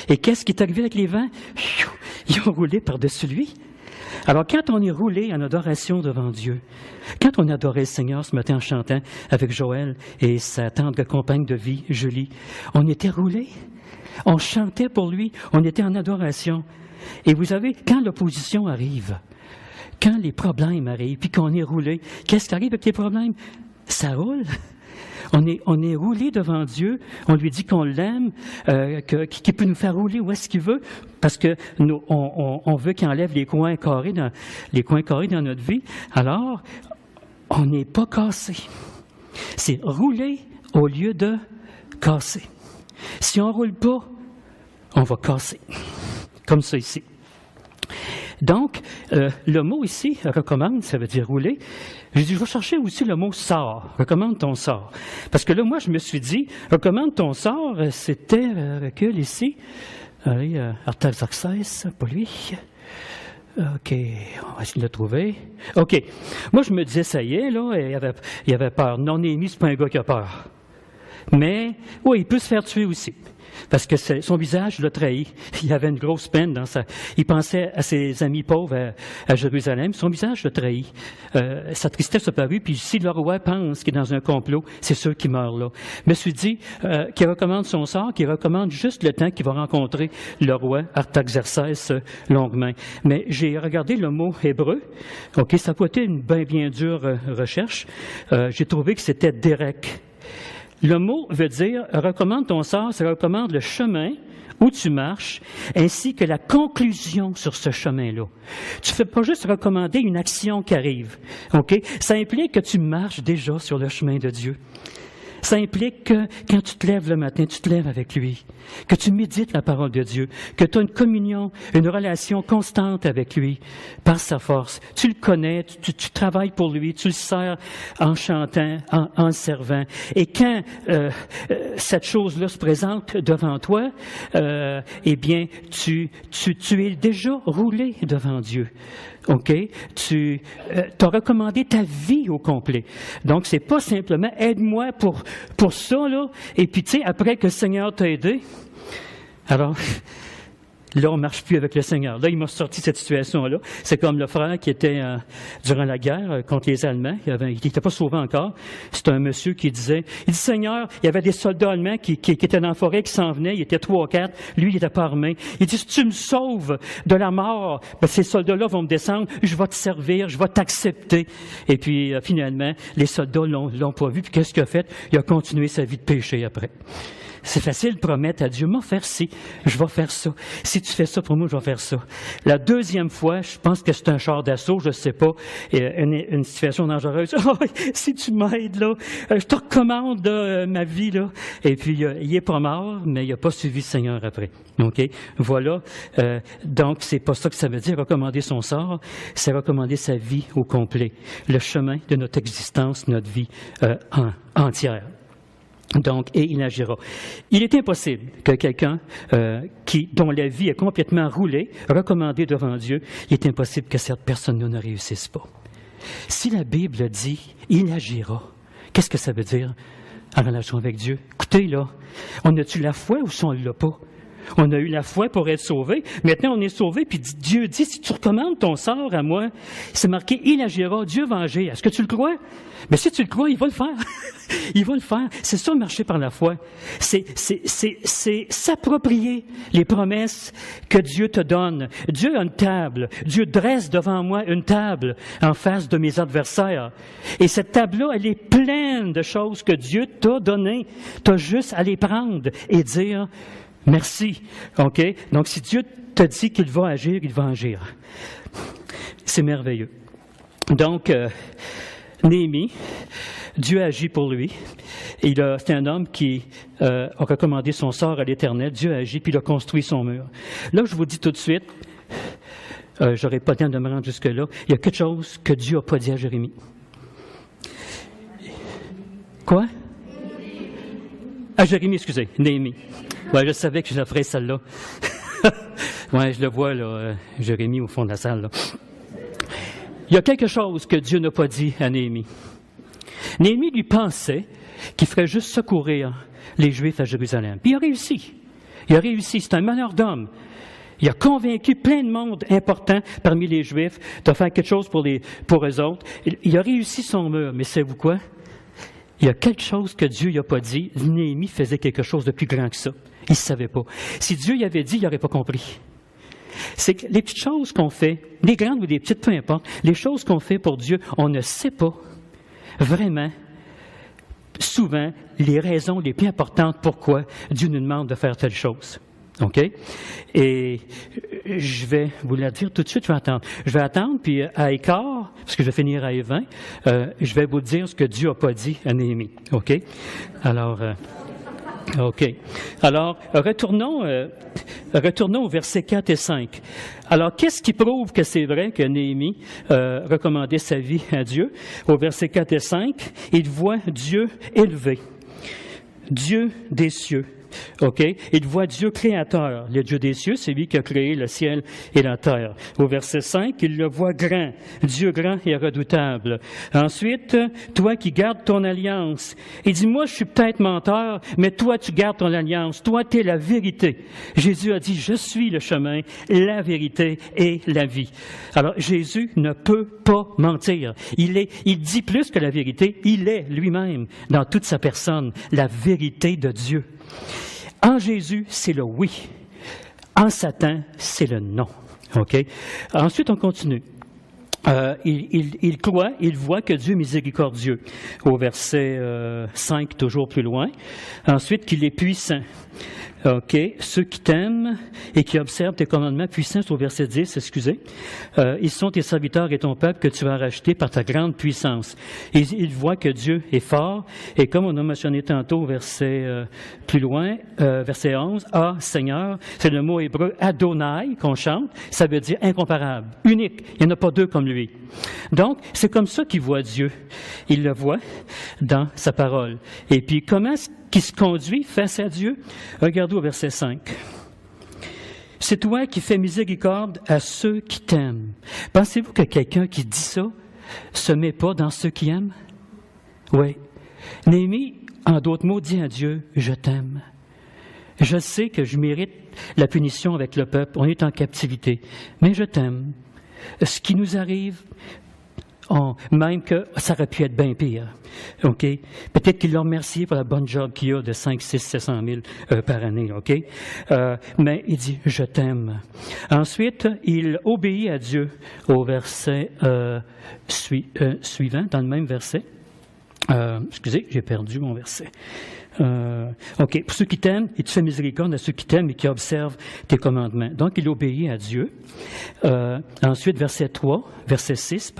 Speaker 1: Et qu'est-ce qui est arrivé avec les vents? Ils ont roulé par-dessus lui. Alors, quand on est roulé en adoration devant Dieu, quand on adorait le Seigneur ce matin en chantant avec Joël et sa tendre compagne de vie, Julie, on était roulé. On chantait pour lui. On était en adoration. Et vous savez, quand l'opposition arrive, quand les problèmes arrivent, puis qu'on est roulé, qu'est-ce qui arrive avec les problèmes? Ça roule. On est roulé devant Dieu, on lui dit qu'on l'aime, qu'il peut nous faire rouler où est-ce qu'il veut, parce que on veut qu'il enlève les coins carrés dans notre vie. Alors, on n'est pas cassé. C'est rouler au lieu de casser. Si on ne roule pas, on va casser. Comme ça ici. Donc, le mot ici, recommande, ça veut dire rouler. J'ai dit, je vais chercher aussi le mot sort. Recommande ton sort. Parce que là, moi, je me suis dit, recommande ton sort, c'était, recule ici. Allez, Artaxerxès, pas lui. OK, on va essayer de le trouver. OK. Moi, je me disais, ça y est, là, il avait peur. Non, Néhémie, c'est pas un gars qui a peur. Mais, oui, il peut se faire tuer aussi. Parce que son visage l'a trahi. Il avait une grosse peine dans sa... Il pensait à ses amis pauvres à Jérusalem. Son visage l'a trahi. Sa tristesse a paru. Puis si le roi pense qu'il est dans un complot, c'est sûr qu'il meurt là. Je me suis dit qu'il recommande son sort, qu'il recommande juste le temps qu'il va rencontrer le roi Artaxerxès longuement. Mais j'ai regardé le mot hébreu. OK, ça a été une bien dure recherche. J'ai trouvé que c'était Dérek. Le mot veut dire « recommande ton sort », ça recommande le chemin où tu marches, ainsi que la conclusion sur ce chemin-là. Tu ne fais pas juste recommander une action qui arrive, OK? Ça implique que tu marches déjà sur le chemin de Dieu. Ça implique que quand tu te lèves le matin, tu te lèves avec lui, que tu médites la parole de Dieu, que tu as une communion, une relation constante avec lui par sa force. Tu le connais, tu travailles pour lui, tu le sers en chantant, en le servant. Et quand cette chose-là se présente devant toi, eh bien, tu es déjà roulé devant Dieu. OK? Tu as recommandé ta vie au complet. Donc, c'est pas simplement aide-moi pour ça, là. Et puis, tu sais, après que le Seigneur t'a aidé, alors, là, on ne marche plus avec le Seigneur. Là, il m'a sorti de cette situation-là. C'est comme le frère qui était durant la guerre contre les Allemands. Il n'était pas sauvé encore. C'était un monsieur qui disait, il dit, Seigneur, il y avait des soldats allemands qui étaient dans la forêt, qui s'en venaient. Il était 3 ou 4. Lui, il n'était pas armé. Il dit, si tu me sauves de la mort, ben, ces soldats-là vont me descendre. Je vais te servir. Je vais t'accepter. Et puis, finalement, les soldats l'ont pas vu. Puis, qu'est-ce qu'il a fait? Il a continué sa vie de péché après. C'est facile de promettre à Dieu, moi faire ci, je vais faire ça. Si tu fais ça pour moi, je vais faire ça. La deuxième fois, je pense que c'est un char d'assaut, je ne sais pas, une situation dangereuse. Oh, si tu m'aides, là, je te recommande ma vie, là. Et puis, il n'est pas mort, mais il n'a pas suivi le Seigneur après. OK? Voilà. Donc, c'est pas ça que ça veut dire, recommander son sort. C'est recommander sa vie au complet. Le chemin de notre existence, notre vie entière. Donc, et il agira. Il est impossible que quelqu'un dont la vie est complètement roulée, recommandée devant Dieu, il est impossible que cette personne-là ne réussisse pas. Si la Bible dit « il agira », qu'est-ce que ça veut dire en relation avec Dieu? Écoutez, là, on a-tu la foi ou si on ne l'a pas? On a eu la foi pour être sauvé. Maintenant, on est sauvé, puis Dieu dit, si tu recommandes ton sort à moi, c'est marqué, il agira, Dieu va agir. Est-ce que tu le crois? Mais si tu le crois, il va le faire. Il va le faire. C'est ça, marcher par la foi. C'est s'approprier les promesses que Dieu te donne. Dieu a une table. Dieu dresse devant moi une table en face de mes adversaires. Et cette table-là, elle est pleine de choses que Dieu t'a données. Tu as juste à les prendre et dire merci. OK? Donc, si Dieu te dit qu'il va agir, il va agir. C'est merveilleux. Donc, Néhémie, Dieu agit pour lui. C'est un homme qui a recommandé son sort à l'Éternel. Dieu agit, puis il a construit son mur. Là, je vous dis tout de suite, je n'aurai pas le temps de me rendre jusque-là, il y a quelque chose que Dieu n'a pas dit à Jérémie. Quoi? Ah, Jérémie, excusez, Néhémie. Ouais, je savais que je la ferais celle-là. Ouais, je le vois, là, Jérémie, au fond de la salle, là. Il y a quelque chose que Dieu n'a pas dit à Néhémie. Néhémie lui pensait qu'il ferait juste secourir les Juifs à Jérusalem. Puis il a réussi. Il a réussi. C'est un meneur d'homme. Il a convaincu plein de monde important parmi les Juifs de faire quelque chose pour eux autres. Il a réussi son mur. Mais savez-vous quoi? Il y a quelque chose que Dieu n'a pas dit. Néhémie faisait quelque chose de plus grand que ça. Il ne savait pas. Si Dieu y avait dit, il n'aurait pas compris. C'est que les petites choses qu'on fait, des grandes ou des petites, peu importe, les choses qu'on fait pour Dieu, on ne sait pas vraiment, souvent, les raisons les plus importantes pourquoi Dieu nous demande de faire telle chose. OK? Et je vais vous la dire tout de suite, je vais attendre, puis à écart, parce que je vais finir à 20, je vais vous dire ce que Dieu n'a pas dit à Néhémie. OK? Alors, retournons au versets 4 et 5. Alors, qu'est-ce qui prouve que c'est vrai que Néhémie recommandait sa vie à Dieu? Au verset 4 et 5, il voit Dieu élevé, Dieu des cieux. OK? Il voit Dieu créateur. Le Dieu des cieux, c'est lui qui a créé le ciel et la terre. Au verset 5, il le voit grand. Dieu grand et redoutable. Ensuite, toi qui gardes ton alliance. Il dit, moi, je suis peut-être menteur, mais toi, tu gardes ton alliance. Toi, tu es la vérité. Jésus a dit, je suis le chemin, la vérité et la vie. Alors, Jésus ne peut pas mentir. Il dit plus que la vérité. Il est lui-même, dans toute sa personne, la vérité de Dieu. En Jésus, c'est le oui. En Satan, c'est le non. OK? Ensuite, on continue. Il croit, il voit que Dieu est miséricordieux. Au verset 5, toujours plus loin. Ensuite, qu'il est puissant. OK. Ceux qui t'aiment et qui observent tes commandements puissants, c'est au verset 10, excusez. Ils sont tes serviteurs et ton peuple que tu as racheté par ta grande puissance. Et ils voient que Dieu est fort. Et comme on a mentionné tantôt au verset plus loin, verset 11, Ah, Seigneur, c'est le mot hébreu Adonai qu'on chante. Ça veut dire incomparable, unique. Il n'y en a pas deux comme lui. Donc, c'est comme ça qu'il voit Dieu. Il le voit dans sa parole. Et puis, comment est-ce qu'il se conduit face à Dieu? Regardez au verset 5. C'est toi qui fais miséricorde à ceux qui t'aiment. Pensez-vous que quelqu'un qui dit ça se met pas dans ceux qui aiment? Oui. Néhémie, en d'autres mots, dit à Dieu, je t'aime. Je sais que je mérite la punition avec le peuple. On est en captivité. Mais je t'aime. Ce qui nous arrive, même que ça aurait pu être bien pire. OK? Peut-être qu'il l'a remercié pour la bonne job qu'il a de 5, 6, 700 000 par année. OK? Mais il dit, je t'aime. Ensuite, il obéit à Dieu au verset suivant, dans le même verset. Excusez, j'ai perdu mon verset. OK. Pour ceux qui t'aiment, et tu fais miséricorde à ceux qui t'aiment et qui observent tes commandements. Donc, il obéit à Dieu. Ensuite, verset 6,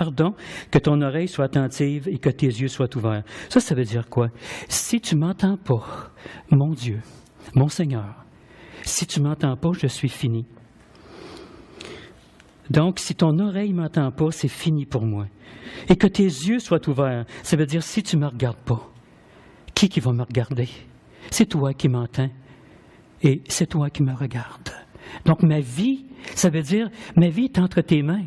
Speaker 1: que ton oreille soit attentive et que tes yeux soient ouverts. Ça veut dire quoi? Si tu m'entends pas, mon Dieu, mon Seigneur, si tu m'entends pas, je suis fini. Donc, si ton oreille ne m'entend pas, c'est fini pour moi. Et que tes yeux soient ouverts, ça veut dire si tu ne me regardes pas, qui va me regarder? C'est toi qui m'entends et c'est toi qui me regardes. Donc, ma vie, ça veut dire, ma vie est entre tes mains.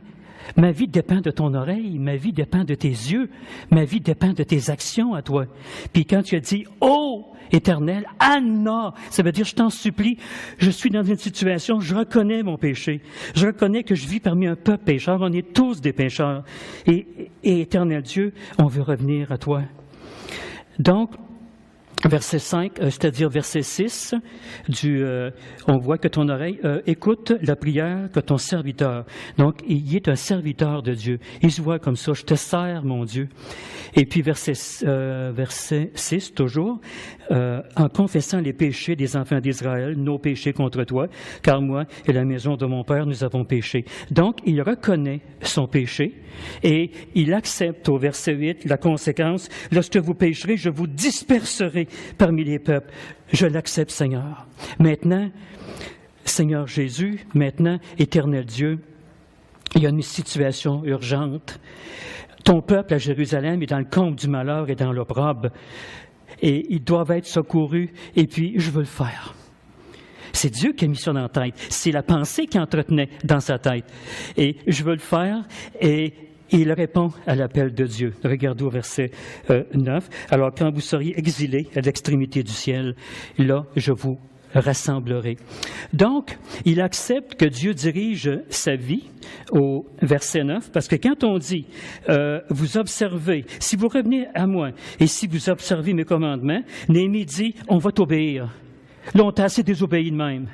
Speaker 1: Ma vie dépend de ton oreille, ma vie dépend de tes yeux, ma vie dépend de tes actions à toi. Puis quand tu as dit « Oh, Éternel, Anna », ça veut dire « Je t'en supplie, je suis dans une situation, je reconnais mon péché. Je reconnais que je vis parmi un peuple pécheur, on est tous des pécheurs. Et Éternel Dieu, on veut revenir à toi. » Donc, verset 5, c'est-à-dire verset 6, on voit que ton oreille écoute la prière que ton serviteur. Donc, il est un serviteur de Dieu. Il se voit comme ça, je te sers, mon Dieu. Et puis, verset 6, toujours, en confessant les péchés des enfants d'Israël, nos péchés contre toi, car moi et la maison de mon Père, nous avons péché. Donc, il reconnaît son péché et il accepte au verset 8 la conséquence. Lorsque vous pécherez, je vous disperserai parmi les peuples. Je l'accepte, Seigneur. Maintenant, Seigneur Jésus, maintenant, Éternel Dieu, il y a une situation urgente. Ton peuple à Jérusalem est dans le comble du malheur et dans l'opprobre. Et ils doivent être secourus. Et puis, je veux le faire. C'est Dieu qui a mis ça dans la tête. C'est la pensée qui entretenait dans sa tête. Et je veux le faire. Et il répond à l'appel de Dieu. Regardez au verset 9. Alors, quand vous seriez exilés à l'extrémité du ciel, là, je vous rassemblerai. Donc, il accepte que Dieu dirige sa vie au verset 9, parce que quand on dit vous observez, si vous revenez à moi et si vous observez mes commandements, Néhémie dit on va t'obéir. Là, on t'a assez désobéi de même.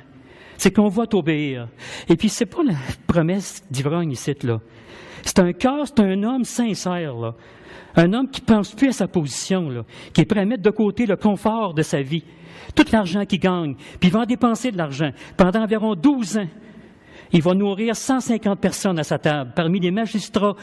Speaker 1: C'est qu'on va t'obéir. Et puis, c'est pas la promesse d'ivrogne ici, là. C'est un cœur, c'est un homme sincère, là. Un homme qui pense plus à sa position, là, qui est prêt à mettre de côté le confort de sa vie, tout l'argent qu'il gagne, puis il va en dépenser de l'argent. Pendant environ 12 ans, il va nourrir 150 personnes à sa table, parmi les magistrats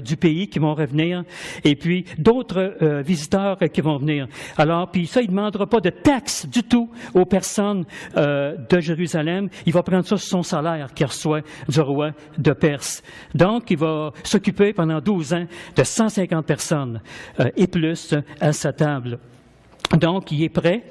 Speaker 1: du pays qui vont revenir, et puis d'autres visiteurs qui vont venir. Alors, puis ça, il ne demandera pas de taxes du tout aux personnes de Jérusalem. Il va prendre ça sur son salaire qu'il reçoit du roi de Perse. Donc, il va s'occuper pendant 12 ans de 150 personnes et plus à sa table. Donc, il est prêt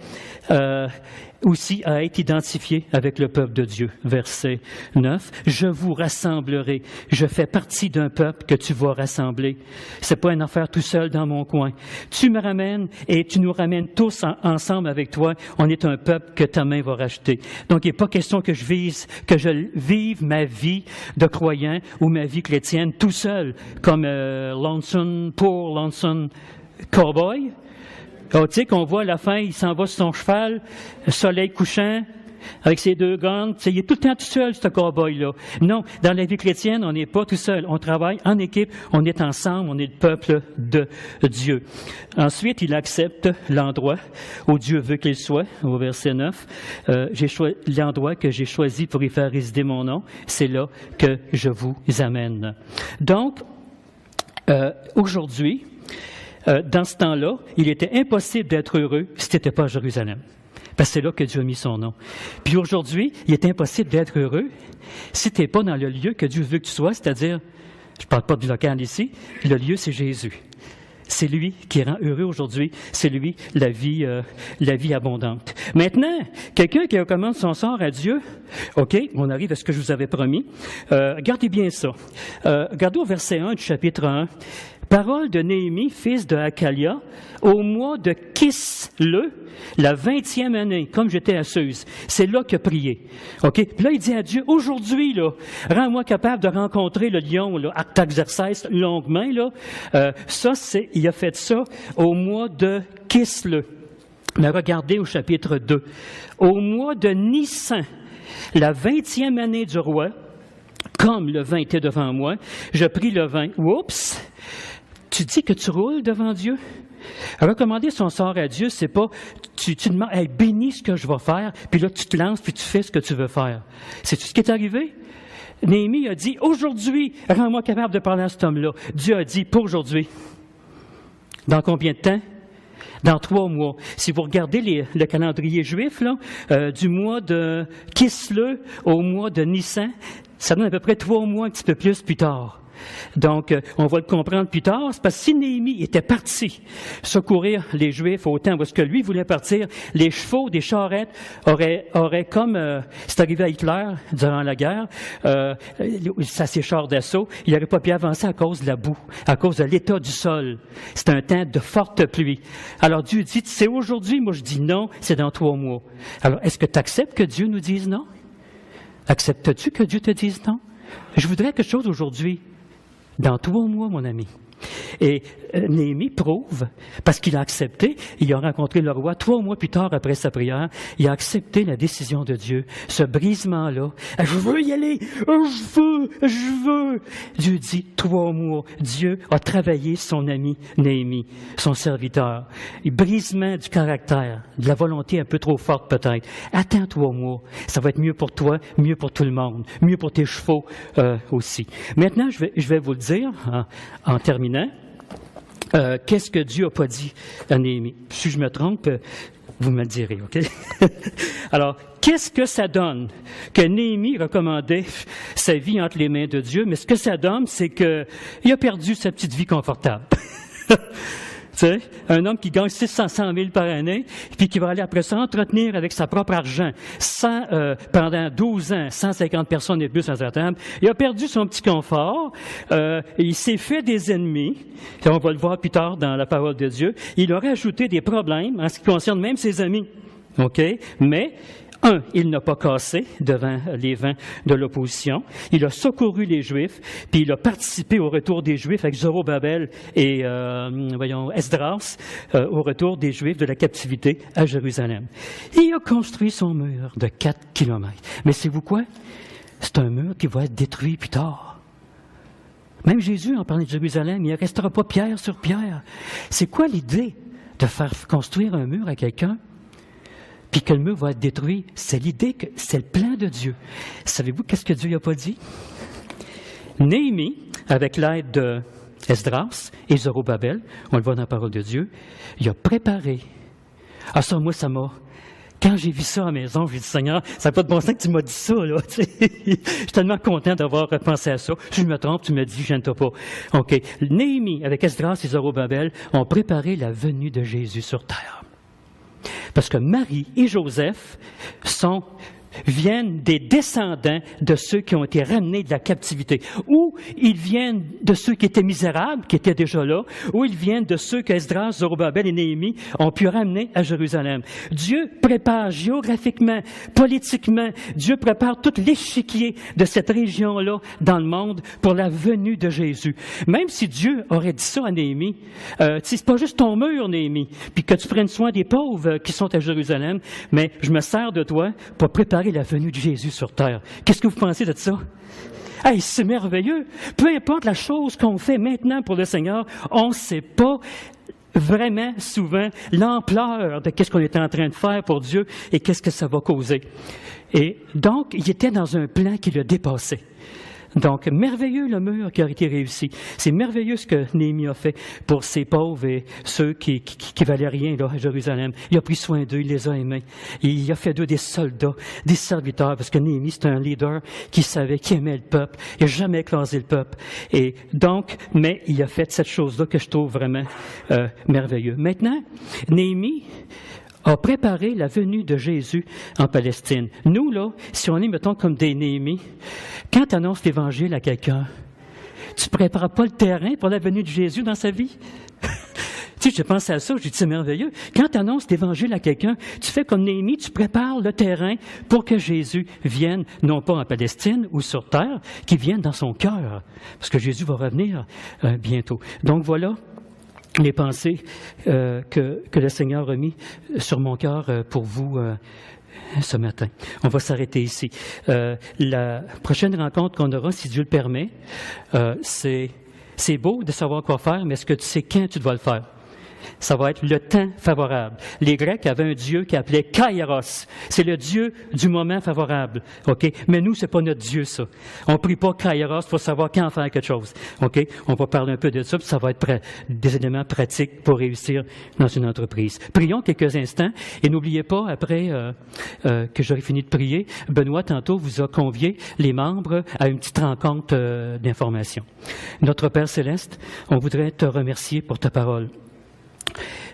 Speaker 1: aussi à être identifié avec le peuple de Dieu. Verset 9. Je vous rassemblerai. Je fais partie d'un peuple que tu vas rassembler. C'est pas une affaire tout seul dans mon coin. Tu me ramènes et tu nous ramènes tous ensemble avec toi. On est un peuple que ta main va racheter. Donc, il n'est pas question que je vive ma vie de croyant ou ma vie chrétienne tout seul, comme lonesome cowboy. Oh, tu sais qu'on voit à la fin, il s'en va sur son cheval, le soleil couchant, avec ses deux gants. Il est tout le temps tout seul, ce cow-boy-là. Non, dans la vie chrétienne, on n'est pas tout seul. On travaille en équipe, on est ensemble, on est le peuple de Dieu. Ensuite, il accepte l'endroit où Dieu veut qu'il soit, au verset 9. L'endroit que j'ai choisi pour y faire résider mon nom, c'est là que je vous amène. Donc, aujourd'hui, dans ce temps-là, il était impossible d'être heureux si tu n'étais pas à Jérusalem. Parce que c'est là que Dieu a mis son nom. Puis aujourd'hui, il est impossible d'être heureux si tu n'es pas dans le lieu que Dieu veut que tu sois, c'est-à-dire, je ne parle pas du local ici, le lieu, c'est Jésus. C'est lui qui rend heureux aujourd'hui. C'est lui la vie abondante. Maintenant, quelqu'un qui recommande son sort à Dieu, OK, on arrive à ce que je vous avais promis. Regardez bien ça. Regardez au verset 1 du chapitre 1. Parole de Néhémie, fils de Hakalia, au mois de Kisle, la 20e année, comme j'étais à Suse. C'est là qu'il a prié. OK? Puis là, il dit à Dieu, aujourd'hui, là, rends-moi capable de rencontrer le lion, là, Artaxerxès, longue main, là. Il a fait ça au mois de Kisle. Mais regardez au chapitre 2. Au mois de Nissan, la 20e année du roi, comme le vin était devant moi, je pris le vin. Oups! Tu dis que tu roules devant Dieu? Recommander son sort à Dieu, c'est pas, tu demandes, hey, bénis ce que je vais faire, puis là, tu te lances, puis tu fais ce que tu veux faire. C'est-tu ce qui est arrivé? Néhémie a dit, aujourd'hui, rends-moi capable de parler à cet homme-là. Dieu a dit, pour aujourd'hui. Dans combien de temps? Dans 3 mois. Si vous regardez le calendrier juif, là, du mois de Kisle au mois de Nissan, ça donne à peu près 3 mois, un petit peu plus tard. Donc, on va le comprendre plus tard. C'est parce que si Néhémie était parti secourir les Juifs au temps où est-ce que lui voulait partir, les chevaux des charrettes auraient comme c'est arrivé à Hitler durant la guerre, ça ses chars d'assaut, il n'aurait pas pu avancer à cause de la boue, à cause de l'état du sol. C'est un temps de forte pluie. Alors Dieu dit, c'est aujourd'hui, moi je dis non, c'est dans 3 mois. Alors, est-ce que tu acceptes que Dieu nous dise non? Acceptes-tu que Dieu te dise non? Je voudrais quelque chose aujourd'hui, dans 3 mois, mon ami. Et Néhémie prouve, parce qu'il a accepté, il a rencontré le roi 3 mois plus tard après sa prière, il a accepté la décision de Dieu, ce brisement-là. Je veux y aller, je veux. Dieu dit 3 mois. Dieu a travaillé son ami Néhémie, son serviteur. Brisement du caractère, de la volonté un peu trop forte peut-être. Attends 3 mois, ça va être mieux pour toi, mieux pour tout le monde, mieux pour tes chevaux aussi. Maintenant, je vais vous le dire en terminant. Qu'est-ce que Dieu n'a pas dit à Néhémie? Si je me trompe, vous me le direz, OK? Alors, qu'est-ce que ça donne que Néhémie recommandait sa vie entre les mains de Dieu, mais ce que ça donne, c'est qu'il a perdu sa petite vie confortable. Tu sais, un homme qui gagne 600 000 par année, puis qui va aller après ça entretenir avec sa propre argent pendant 12 ans, 150 personnes et plus à sa table. Il a perdu son petit confort, il s'est fait des ennemis, et on va le voir plus tard dans la parole de Dieu. Il a rajouté des problèmes en ce qui concerne même ses amis. OK? Mais il n'a pas cassé devant les vents de l'opposition. Il a secouru les Juifs, puis il a participé au retour des Juifs avec Zorobabel et Esdras, au retour des Juifs de la captivité à Jérusalem. Il a construit son mur de 4 kilomètres. Mais savez-vous quoi? C'est un mur qui va être détruit plus tard. Même Jésus, en parlant de Jérusalem, il ne restera pas pierre sur pierre. C'est quoi l'idée de faire construire un mur à quelqu'un? Puis que le mur va être détruit, c'est l'idée que c'est le plan de Dieu. Savez-vous qu'est-ce que Dieu n'a pas dit? Néhémie, avec l'aide de Esdras et Zorobabel, on le voit dans la parole de Dieu, il a préparé. Ah ça, moi, ça m'a... Quand j'ai vu ça à la maison, j'ai dit, Seigneur, ça n'a pas de bon sens que tu m'as dit ça, là. Je suis tellement content d'avoir pensé à ça. Si je me trompe, tu me dis, gêne-toi pas. OK. Néhémie, avec Esdras et Zorobabel, ont préparé la venue de Jésus sur terre. Parce que Marie et Joseph viennent des descendants de ceux qui ont été ramenés de la captivité. Ou ils viennent de ceux qui étaient misérables, qui étaient déjà là, ou ils viennent de ceux qu'Esdras, Zorobabel et Néhémie ont pu ramener à Jérusalem. Dieu prépare géographiquement, politiquement, Dieu prépare tout l'échiquier de cette région-là dans le monde pour la venue de Jésus. Même si Dieu aurait dit ça à Néhémie, c'est pas juste ton mur, Néhémie, puis que tu prennes soin des pauvres qui sont à Jérusalem, mais je me sers de toi pour préparer la venue de Jésus sur terre. Qu'est-ce que vous pensez de ça? Hey, c'est merveilleux. Peu importe la chose qu'on fait maintenant pour le Seigneur, on ne sait pas vraiment souvent l'ampleur de qu'est-ce qu'on est en train de faire pour Dieu et qu'est-ce que ça va causer. Et donc, il était dans un plan qui le dépassait. Donc, merveilleux le mur qui a été réussi. C'est merveilleux ce que Néhémie a fait pour ces pauvres et ceux qui valaient rien là, à Jérusalem. Il a pris soin d'eux, il les a aimés. Il a fait d'eux des soldats, des serviteurs, parce que Néhémie, c'est un leader qui savait, qui aimait le peuple. Il n'a jamais écrasé le peuple. Et donc, mais il a fait cette chose-là que je trouve vraiment merveilleux. Maintenant, Néhémie a préparé la venue de Jésus en Palestine. Nous, là, si on est, mettons, comme des Néhémies, quand tu annonces l'Évangile à quelqu'un, tu ne prépares pas le terrain pour la venue de Jésus dans sa vie? Tu sais, je pense à ça, je dis, c'est merveilleux. Quand tu annonces l'Évangile à quelqu'un, tu fais comme Néhémie, tu prépares le terrain pour que Jésus vienne, non pas en Palestine ou sur terre, qu'il vienne dans son cœur, parce que Jésus va revenir bientôt. Donc voilà les pensées que le Seigneur a mis sur mon cœur pour vous ce matin. On va s'arrêter ici. La prochaine rencontre qu'on aura, si Dieu le permet, c'est beau de savoir quoi faire, mais est-ce que tu sais quand tu dois le faire? Ça va être le temps favorable. Les Grecs avaient un Dieu qui appelait Kairos. C'est le Dieu du moment favorable. OK? Mais nous, c'est pas notre Dieu, ça. On prie pas Kairos pour savoir quand faire quelque chose. OK? On va parler un peu de ça, puis ça va être des éléments pratiques pour réussir dans une entreprise. Prions quelques instants et n'oubliez pas, après que j'aurai fini de prier, Benoît, tantôt, vous a convié les membres à une petite rencontre d'information. Notre Père Céleste, on voudrait te remercier pour ta parole.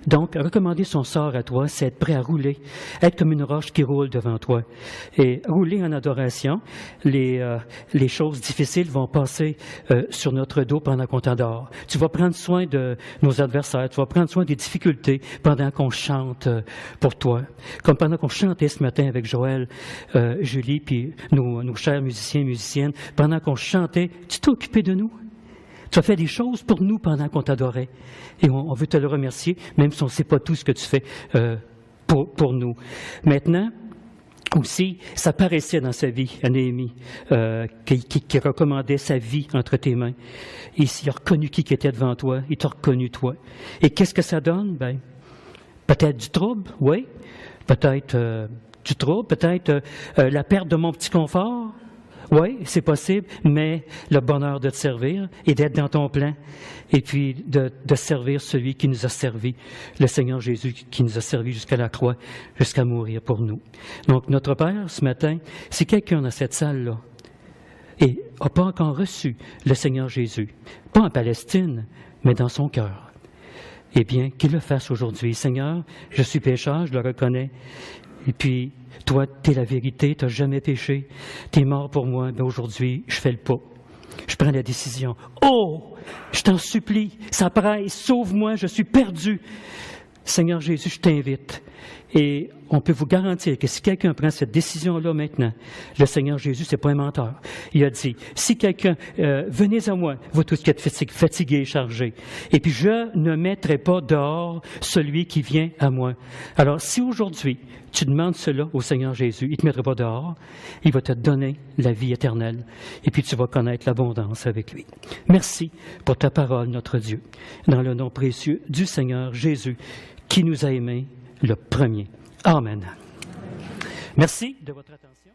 Speaker 1: Donc, recommander son sort à toi, c'est être prêt à rouler, être comme une roche qui roule devant toi. Et rouler en adoration, les choses difficiles vont passer sur notre dos pendant qu'on t'adore. Tu vas prendre soin de nos adversaires, tu vas prendre soin des difficultés pendant qu'on chante pour toi. Comme pendant qu'on chantait ce matin avec Joël, Julie, puis nos chers musiciens et musiciennes, pendant qu'on chantait, tu t'es occupé de nous. Tu as fait des choses pour nous pendant qu'on t'adorait. Et on veut te le remercier, même si on ne sait pas tout ce que tu fais pour nous. Maintenant, aussi, ça paraissait dans sa vie, à Néhémie, qui recommandait sa vie entre tes mains. Il a reconnu qui était devant toi, il t'a reconnu toi. Et qu'est-ce que ça donne? Ben, peut-être du trouble, oui. Peut-être du trouble, peut-être la perte de mon petit confort. Oui, c'est possible, mais le bonheur de te servir et d'être dans ton plan et puis de servir celui qui nous a servi, le Seigneur Jésus qui nous a servi jusqu'à la croix, jusqu'à mourir pour nous. Donc, notre Père, ce matin, si quelqu'un dans cette salle-là et n'a pas encore reçu le Seigneur Jésus, pas en Palestine, mais dans son cœur, eh bien, qu'il le fasse aujourd'hui. Seigneur, je suis pécheur, je le reconnais. Et puis, toi, tu es la vérité, tu n'as jamais péché, tu es mort pour moi, mais aujourd'hui, je fais le pas. Je prends la décision. Oh, je t'en supplie, ça presse, sauve-moi, je suis perdu. Seigneur Jésus, je t'invite. Et on peut vous garantir que si quelqu'un prend cette décision-là maintenant, le Seigneur Jésus, c'est pas un menteur. Il a dit, si quelqu'un, venez à moi, vous tous qui êtes fatigués et chargés, et puis je ne mettrai pas dehors celui qui vient à moi. Alors, si aujourd'hui, tu demandes cela au Seigneur Jésus, il ne te mettra pas dehors, il va te donner la vie éternelle, et puis tu vas connaître l'abondance avec lui. Merci pour ta parole, notre Dieu, dans le nom précieux du Seigneur Jésus, qui nous a aimés le premier. Amen. Merci de votre attention.